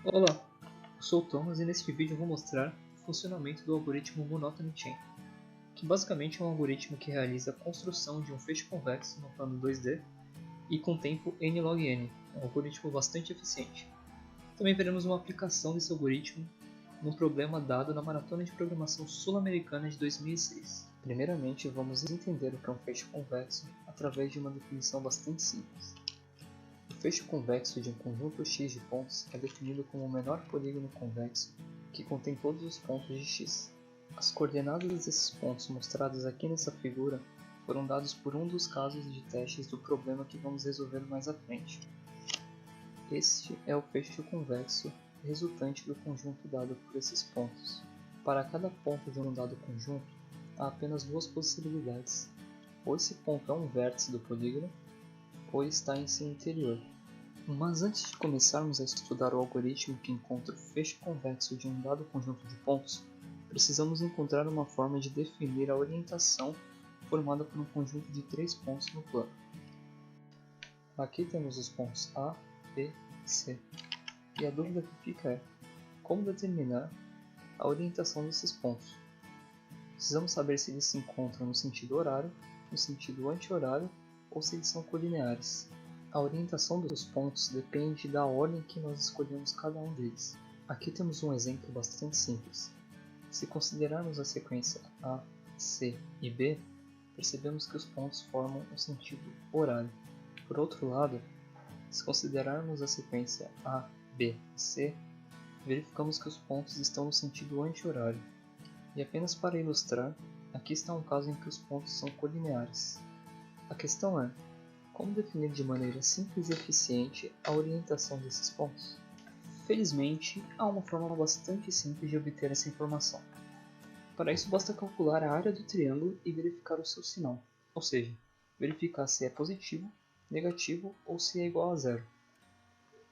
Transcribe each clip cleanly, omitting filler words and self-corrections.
Olá, eu sou o Thomas e neste vídeo eu vou mostrar o funcionamento do algoritmo Monotony Chain, que basicamente é um algoritmo que realiza a construção de um feixe convexo no plano 2D e com tempo n log n, um algoritmo bastante eficiente. Também veremos uma aplicação desse algoritmo num problema dado na Maratona de Programação Sul-Americana de 2006. Primeiramente, vamos entender o que é um feixe convexo através de uma definição bastante simples. O feixe convexo de um conjunto X de pontos é definido como o menor polígono convexo que contém todos os pontos de X. As coordenadas desses pontos mostradas aqui nessa figura foram dados por um dos casos de testes do problema que vamos resolver mais à frente. Este é o feixe convexo resultante do conjunto dado por esses pontos. Para cada ponto de um dado conjunto, há apenas duas possibilidades. Ou esse ponto é um vértice do polígono, ou está em seu interior. Mas antes de começarmos a estudar o algoritmo que encontra o feixe convexo de um dado conjunto de pontos, precisamos encontrar uma forma de definir a orientação formada por um conjunto de três pontos no plano. Aqui temos os pontos A, B e C, e a dúvida que fica é como determinar a orientação desses pontos. Precisamos saber se eles se encontram no sentido horário, no sentido anti-horário ou se eles são colineares. A orientação dos pontos depende da ordem que nós escolhemos cada um deles. Aqui temos um exemplo bastante simples. Se considerarmos a sequência A, C e B, percebemos que os pontos formam um sentido horário. Por outro lado, se considerarmos a sequência A, B e C, verificamos que os pontos estão no sentido anti-horário. E apenas para ilustrar, aqui está um caso em que os pontos são colineares. A questão é, como definir de maneira simples e eficiente a orientação desses pontos? Felizmente, há uma forma bastante simples de obter essa informação. Para isso basta calcular a área do triângulo e verificar o seu sinal, ou seja, verificar se é positivo, negativo ou se é igual a zero.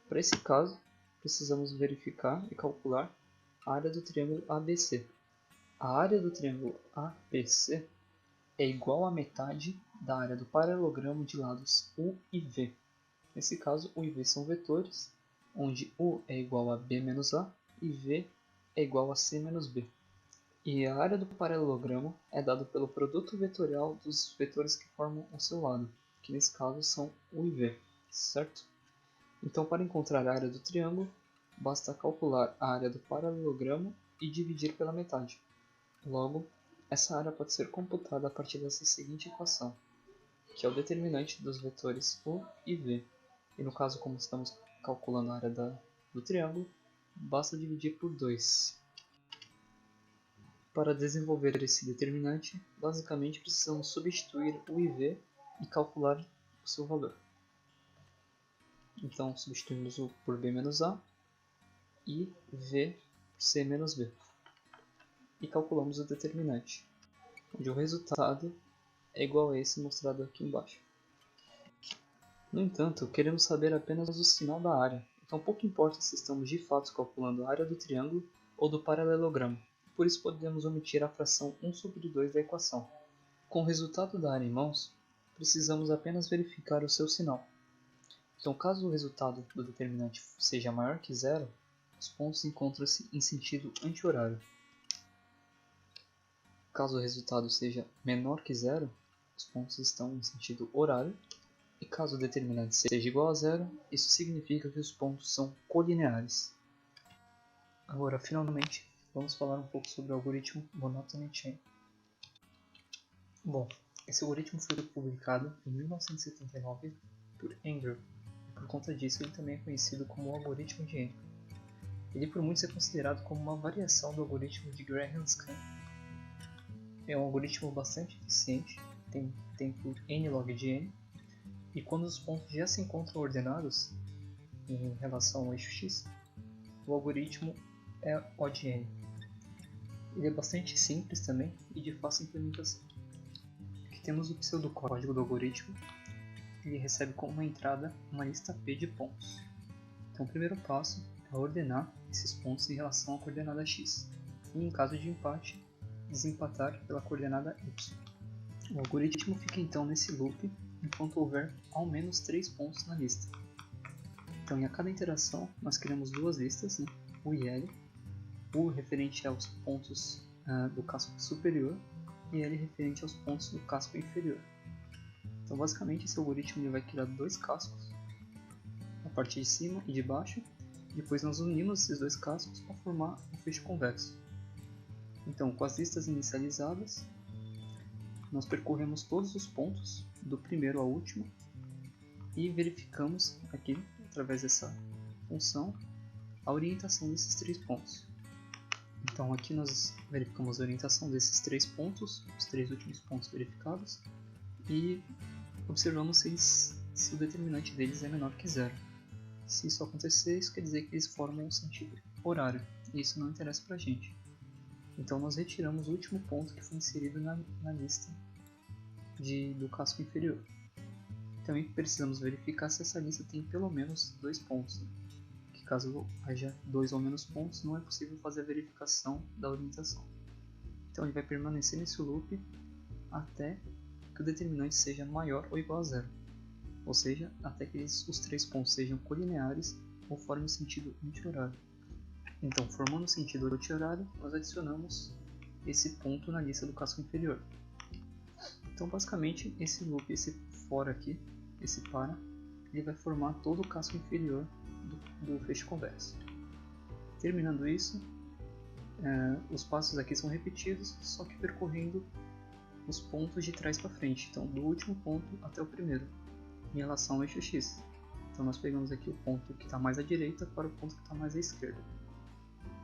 Para esse caso, precisamos verificar e calcular a área do triângulo ABC. A área do triângulo ABC é igual à metade da área do paralelogramo de lados U e V. Nesse caso, U e V são vetores, onde U é igual a B menos A e V é igual a C menos B. E a área do paralelogramo é dada pelo produto vetorial dos vetores que formam o seu lado, que nesse caso são U e V, certo? Então, para encontrar a área do triângulo, basta calcular a área do paralelogramo e dividir pela metade. Logo, essa área pode ser computada a partir dessa seguinte equação, que é o determinante dos vetores U e V. E no caso, como estamos calculando a área do triângulo, basta dividir por 2. Para desenvolver esse determinante, basicamente precisamos substituir U e V e calcular o seu valor. Então, substituímos U por B menos A e V por C menos B. E calculamos o determinante, onde o resultado é igual a esse mostrado aqui embaixo. No entanto, queremos saber apenas o sinal da área, então pouco importa se estamos de fato calculando a área do triângulo ou do paralelogramo, por isso podemos omitir a fração 1 sobre 2 da equação. Com o resultado da área em mãos, precisamos apenas verificar o seu sinal. Então, caso o resultado do determinante seja maior que zero, os pontos encontram-se em sentido anti-horário. Caso o resultado seja menor que zero, os pontos estão em sentido horário. E caso o determinante seja igual a zero, isso significa que os pontos são colineares. Agora, finalmente, vamos falar um pouco sobre o algoritmo Monotony Chain. Bom, esse algoritmo foi publicado em 1979 por Andrew, e por conta disso ele também é conhecido como o algoritmo de Andrew. Ele por muitos é considerado como uma variação do algoritmo de Graham-Scan. É um algoritmo bastante eficiente, tem tempo n log de n, e quando os pontos já se encontram ordenados em relação ao eixo x, o algoritmo é O de n. Ele é bastante simples também e de fácil implementação. Aqui temos o pseudocódigo do algoritmo. Ele recebe como uma entrada uma lista P de pontos. Então o primeiro passo é ordenar esses pontos em relação à coordenada x. E em caso de empate, desempatar pela coordenada y. O algoritmo fica então nesse loop enquanto houver ao menos 3 pontos na lista. Então, em a cada interação, nós criamos duas listas, né? U e L. U referente aos pontos do casco superior e L referente aos pontos do casco inferior. Então, basicamente, esse algoritmo ele vai criar dois cascos, a parte de cima e de baixo. Depois nós unimos esses dois cascos para formar um fecho convexo. Então, com as listas inicializadas, nós percorremos todos os pontos, do primeiro ao último, e verificamos aqui, através dessa função, a orientação desses três pontos. Então aqui nós verificamos a orientação desses três pontos, os três últimos pontos verificados, e observamos se o determinante deles é menor que zero. Se isso acontecer, isso quer dizer que eles formam um sentido horário, e isso não interessa para a gente. Então nós retiramos o último ponto que foi inserido na lista do casco inferior. Também precisamos verificar se essa lista tem pelo menos dois pontos, né? Que caso haja dois ou menos pontos, não é possível fazer a verificação da orientação. Então ele vai permanecer nesse loop até que o determinante seja maior ou igual a zero. Ou seja, até que os três pontos sejam colineares ou formem sentido anti-horário. Então, formando o sentido anti-horário, nós adicionamos esse ponto na lista do casco inferior. Então, basicamente, esse loop, esse for aqui, esse para, ele vai formar todo o casco inferior do fecho convexo. Terminando isso, os passos aqui são repetidos, só que percorrendo os pontos de trás para frente, então do último ponto até o primeiro, em relação ao eixo X. Então nós pegamos aqui o ponto que está mais à direita para o ponto que está mais à esquerda.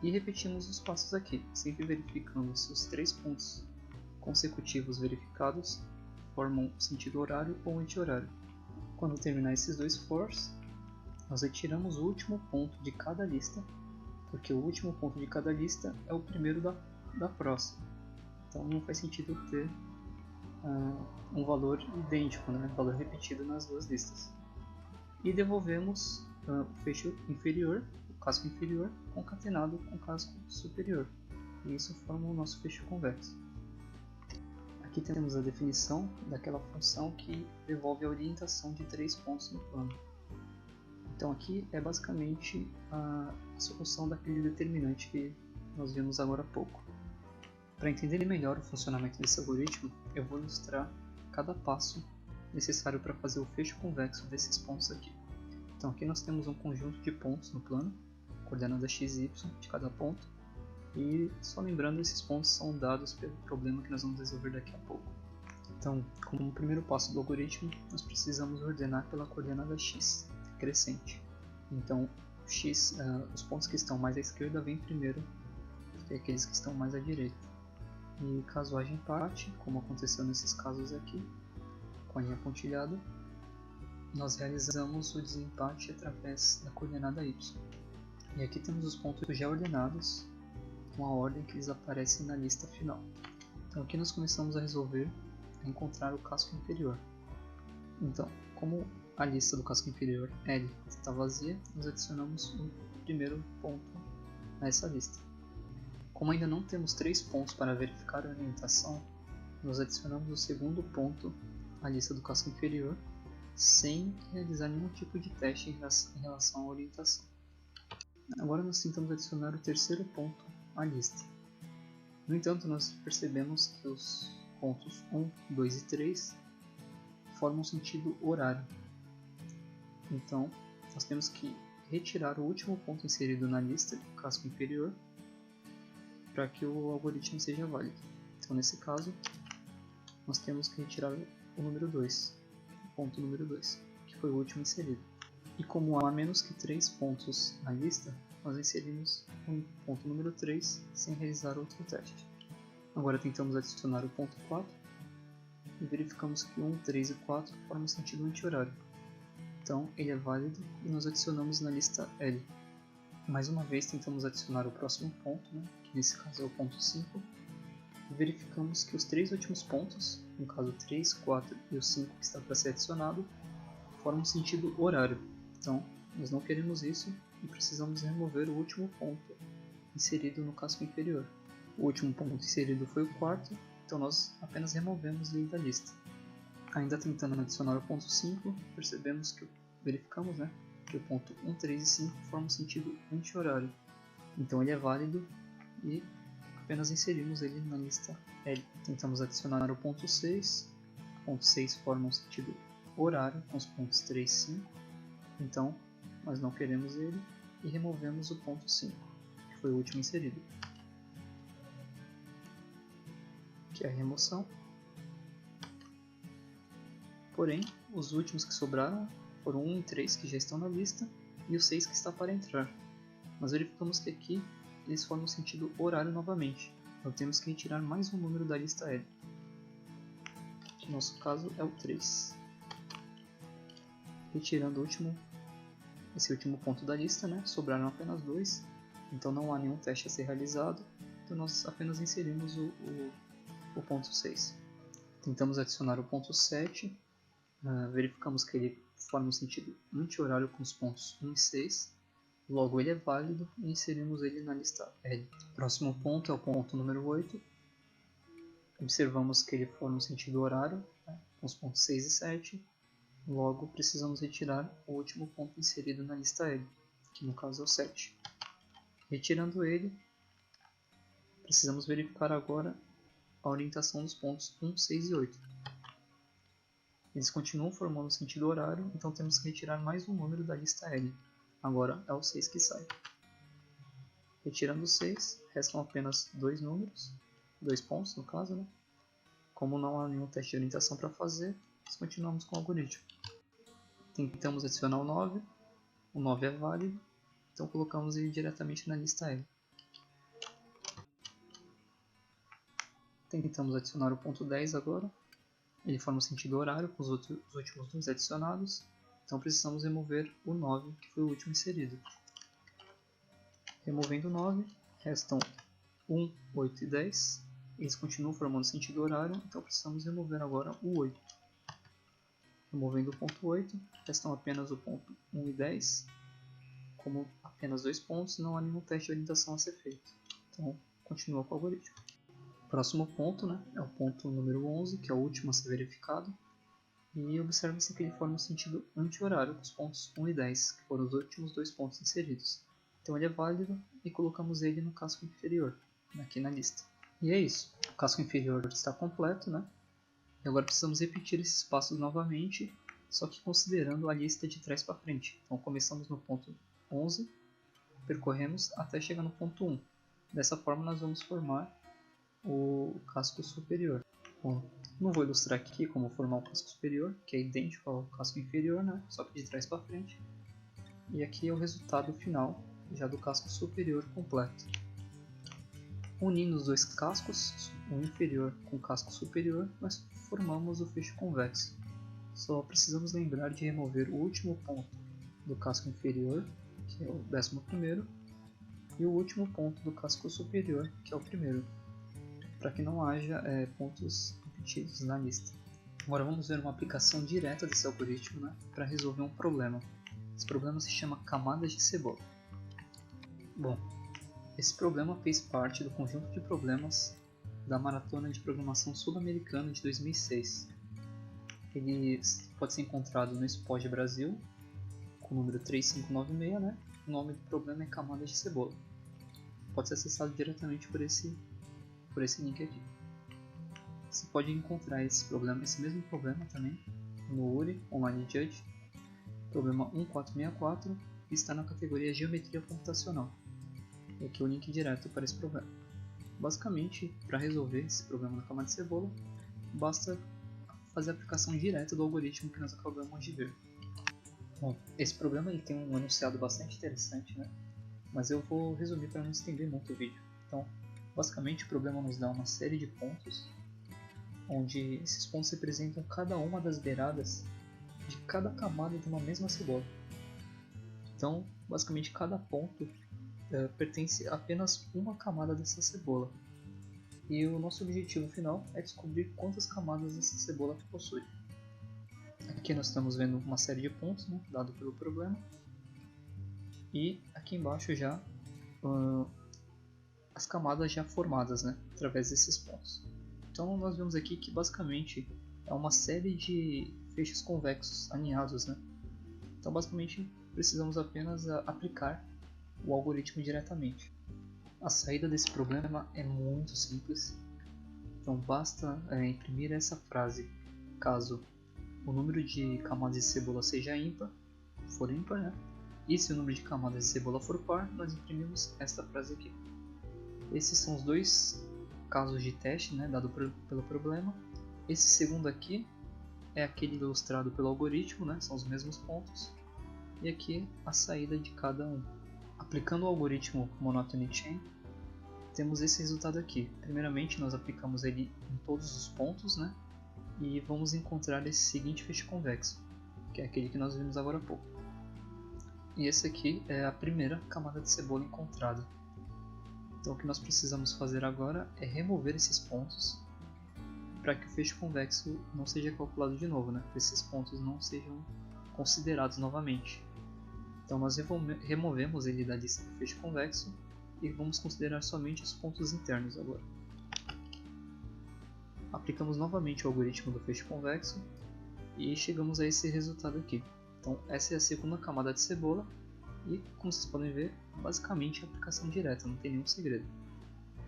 E repetimos os passos aqui, sempre verificando se os três pontos consecutivos verificados formam sentido horário ou anti-horário. Quando terminar esses dois fors, nós retiramos o último ponto de cada lista, porque o último ponto de cada lista é o primeiro da próxima. Então não faz sentido ter um valor idêntico, né? Valor repetido nas duas listas. E devolvemos o fecho inferior, o casco inferior, concatenado com o casco superior. E isso forma o nosso fecho convexo. Aqui temos a definição daquela função que devolve a orientação de três pontos no plano. Então aqui é basicamente a solução daquele determinante que nós vimos agora há pouco. Para entender melhor o funcionamento desse algoritmo, eu vou ilustrar cada passo necessário para fazer o fecho convexo desses pontos aqui. Então aqui nós temos um conjunto de pontos no plano, coordenadas x e y de cada ponto, e só lembrando, esses pontos são dados pelo problema que nós vamos resolver daqui a pouco. Então, como primeiro passo do algoritmo, nós precisamos ordenar pela coordenada x, crescente. Então, os pontos que estão mais à esquerda vêm primeiro que aqueles que estão mais à direita. E caso haja empate, como aconteceu nesses casos aqui, com a linha pontilhada, nós realizamos o desempate através da coordenada y. E aqui temos os pontos já ordenados, com a ordem que eles aparecem na lista final. Então aqui nós começamos a resolver, a encontrar o casco inferior. Então, como a lista do casco inferior L está vazia, nós adicionamos o primeiro ponto a essa lista. Como ainda não temos três pontos para verificar a orientação, nós adicionamos o segundo ponto à lista do casco inferior, sem realizar nenhum tipo de teste em relação à orientação. Agora nós tentamos adicionar o terceiro ponto à lista. No entanto, nós percebemos que os pontos 1, 2 e 3 formam sentido horário. Então, nós temos que retirar o último ponto inserido na lista, o casco inferior, para que o algoritmo seja válido. Então, nesse caso, nós temos que retirar o número 2, o ponto número 2, que foi o último inserido. E como há menos que 3 pontos na lista, nós inserimos o ponto número 3 sem realizar outro teste. Agora tentamos adicionar o ponto 4 e verificamos que 1, 3 e 4 formam sentido anti-horário. Então ele é válido e nós adicionamos na lista L. Mais uma vez tentamos adicionar o próximo ponto, que nesse caso é o ponto 5, e verificamos que os três últimos pontos, no caso 3, 4 e o 5 que está para ser adicionado, formam sentido horário. Então nós não queremos isso e precisamos remover o último ponto inserido no casco inferior. O último ponto inserido foi o quarto, então nós apenas removemos ele da lista. Ainda tentando adicionar o ponto 5, verificamos que o ponto 1, 3 e 5 formam um sentido anti-horário. Então ele é válido e apenas inserimos ele na lista L. Tentamos adicionar o ponto 6. O ponto 6 forma um sentido horário com os pontos 3 e 5. Então nós não queremos ele e removemos o ponto 5, que foi o último inserido. Aqui é a remoção. Porém, os últimos que sobraram foram 1 e 3 que já estão na lista e o 6 que está para entrar. Nós verificamos que aqui eles formam sentido horário novamente, então temos que retirar mais um número da lista L, que no nosso caso é o 3. Retirando esse último ponto da lista, né, sobraram apenas 2, então não há nenhum teste a ser realizado, então nós apenas inserimos o ponto 6. Tentamos adicionar o ponto 7, verificamos que ele forma um sentido anti-horário com os pontos 1 e 6, logo ele é válido e inserimos ele na lista L. O próximo ponto é o ponto número 8. Observamos que ele forma um sentido horário, né, com os pontos 6 e 7, logo precisamos retirar o último ponto inserido na lista L, que no caso é o 7. Retirando ele, precisamos verificar agora a orientação dos pontos 1, 6 e 8. Eles continuam formando sentido horário, então temos que retirar mais um número da lista L. Agora é o 6 que sai. Retirando o 6, restam apenas 2 números, 2 pontos no caso, né? Como não há nenhum teste de orientação para fazer, nós continuamos com o algoritmo. Tentamos adicionar o 9 é válido, então colocamos ele diretamente na lista L. Tentamos adicionar o ponto 10 agora. Ele forma um sentido horário com os últimos 2 adicionados, então precisamos remover o 9, que foi o último inserido. Removendo o 9, restam 1, 8 e 10. Eles continuam formando sentido horário, então precisamos remover agora o 8. Removendo o ponto 8, restam apenas o ponto 1 e 10. Como apenas 2 pontos, não há nenhum teste de orientação a ser feito. Então, continua com o algoritmo. Próximo ponto, né, é o ponto número 11, que é o último a ser verificado. E observa-se que ele forma um sentido anti-horário com os pontos 1 e 10, que foram os últimos 2 pontos inseridos. Então ele é válido e colocamos ele no casco inferior, aqui na lista. E é isso, o casco inferior está completo, né? E agora precisamos repetir esses passos novamente, só que considerando a lista de trás para frente. Então começamos no ponto 11, percorremos até chegar no ponto 1. Dessa forma nós vamos formar o casco superior. Bom, não vou ilustrar aqui como formar o casco superior, que é idêntico ao casco inferior, né? Só que de trás para frente. E aqui é o resultado final já do casco superior completo. Unindo os dois cascos, o inferior com o casco superior, nós formamos o fecho convexo. Só precisamos lembrar de remover o último ponto do casco inferior, que é o 11º, e o último ponto do casco superior, que é o primeiro, para que não haja pontos repetidos na lista. Agora vamos ver uma aplicação direta desse algoritmo, né, para resolver um problema. Esse problema se chama camadas de cebola. Bom, esse problema fez parte do conjunto de problemas da Maratona de Programação Sul-Americana de 2006. Ele pode ser encontrado no SPOD Brasil, com o número 3596, né? O nome do problema é camadas de cebola. Pode ser acessado diretamente por esse link aqui. Você pode encontrar esse mesmo problema também no URI Online Judge, problema 1464, e está na categoria Geometria Computacional. E aqui é o link direto para esse problema. Basicamente, para resolver esse problema da camada de cebola, basta fazer a aplicação direta do algoritmo que nós acabamos de ver. Bom, esse problema ele tem um enunciado bastante interessante, né? Mas eu vou resumir para não estender muito o vídeo. Então, basicamente o problema nos dá uma série de pontos, onde esses pontos representam cada uma das beiradas de cada camada de uma mesma cebola. Então, basicamente cada ponto pertence a apenas uma camada dessa cebola. E o nosso objetivo final é descobrir quantas camadas essa cebola possui. Aqui nós estamos vendo uma série de pontos, né, dado pelo problema. E aqui embaixo já as camadas já formadas, né, através desses pontos. Então nós vemos aqui que basicamente é uma série de feixes convexos alinhados, né? Então basicamente precisamos apenas aplicar o algoritmo diretamente. A saída desse problema é muito simples, então basta imprimir essa frase caso o número de camadas de cebola seja ímpar, for ímpar, né? E se o número de camadas de cebola for par, nós imprimimos esta frase aqui. Esses são os dois casos de teste, né, dado pelo problema. Esse segundo aqui é aquele ilustrado pelo algoritmo, né, são os mesmos pontos. E aqui a saída de cada um. Aplicando o algoritmo Monotony Chain, temos esse resultado aqui. Primeiramente, nós aplicamos ele em todos os pontos, né, e vamos encontrar esse seguinte feixe convexo, que é aquele que nós vimos agora há pouco. E esse aqui é a primeira camada de cebola encontrada. Então o que nós precisamos fazer agora é remover esses pontos para que o feixe convexo não seja calculado de novo, né? Para esses pontos não sejam considerados novamente. Então nós removemos ele da lista do feixe convexo e vamos considerar somente os pontos internos agora. Aplicamos novamente o algoritmo do feixe convexo e chegamos a esse resultado aqui. Então essa é a segunda camada de cebola e, como vocês podem ver, basicamente é aplicação direta, não tem nenhum segredo.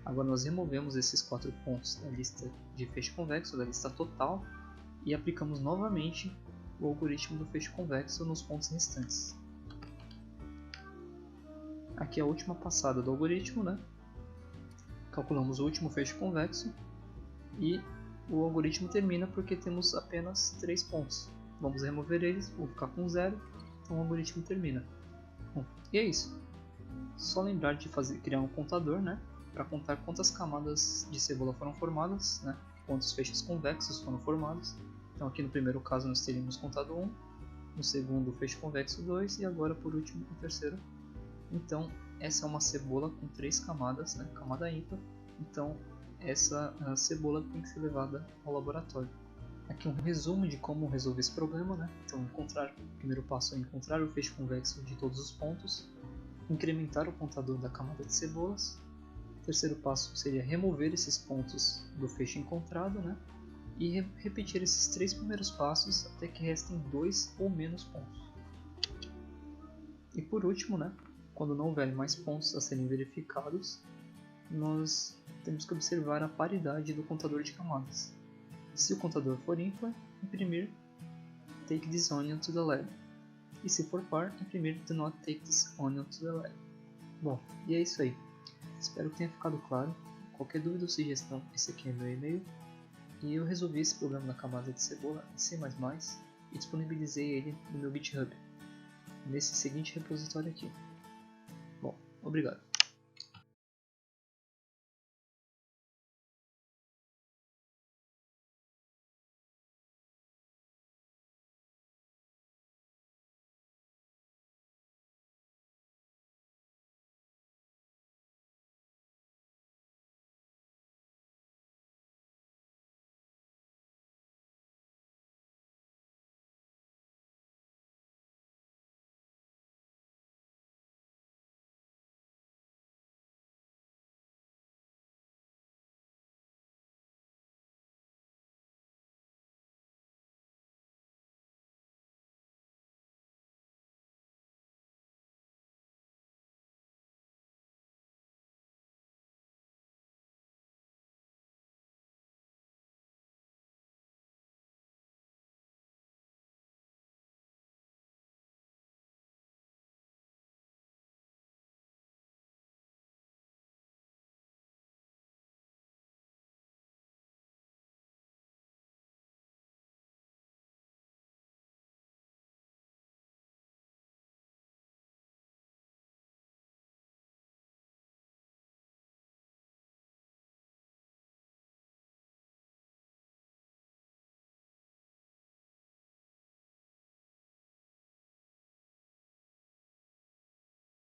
Agora nós removemos esses 4 pontos da lista de feixe convexo, da lista total, e aplicamos novamente o algoritmo do feixe convexo nos pontos restantes. Aqui é a última passada do algoritmo, né? Calculamos o último feixe convexo e o algoritmo termina porque temos apenas 3 pontos. Vamos remover eles, vou ficar com 0, então o algoritmo termina. Bom, e é isso. Só lembrar de criar um contador, né, para contar quantas camadas de cebola foram formadas, né, quantos feixes convexos foram formados. Então aqui no primeiro caso nós teríamos contado 1, no segundo o feixe convexo 2 e agora por último o terceiro. Então essa é uma cebola com 3 camadas, né, camada ímpar. Então essa cebola tem que ser levada ao laboratório. Aqui um resumo de como resolver esse problema, né? Então o primeiro passo é encontrar o feixe convexo de todos os pontos, incrementar o contador da camada de cebolas. O terceiro passo seria remover esses pontos do feixe encontrado, né? E repetir esses 3 primeiros passos até que restem 2 ou menos pontos. E por último, né? Quando não houver mais pontos a serem verificados, nós temos que observar a paridade do contador de camadas. Se o contador for ímpar, imprimir Take this onion to the lab. E se for par, imprimir Do not take this onion to the lab. Bom, e é isso aí. Espero que tenha ficado claro. Qualquer dúvida ou sugestão, esse aqui é meu e-mail. E eu resolvi esse problema da camada de cebola em C++ e disponibilizei ele no meu GitHub, nesse seguinte repositório aqui. Bom, obrigado.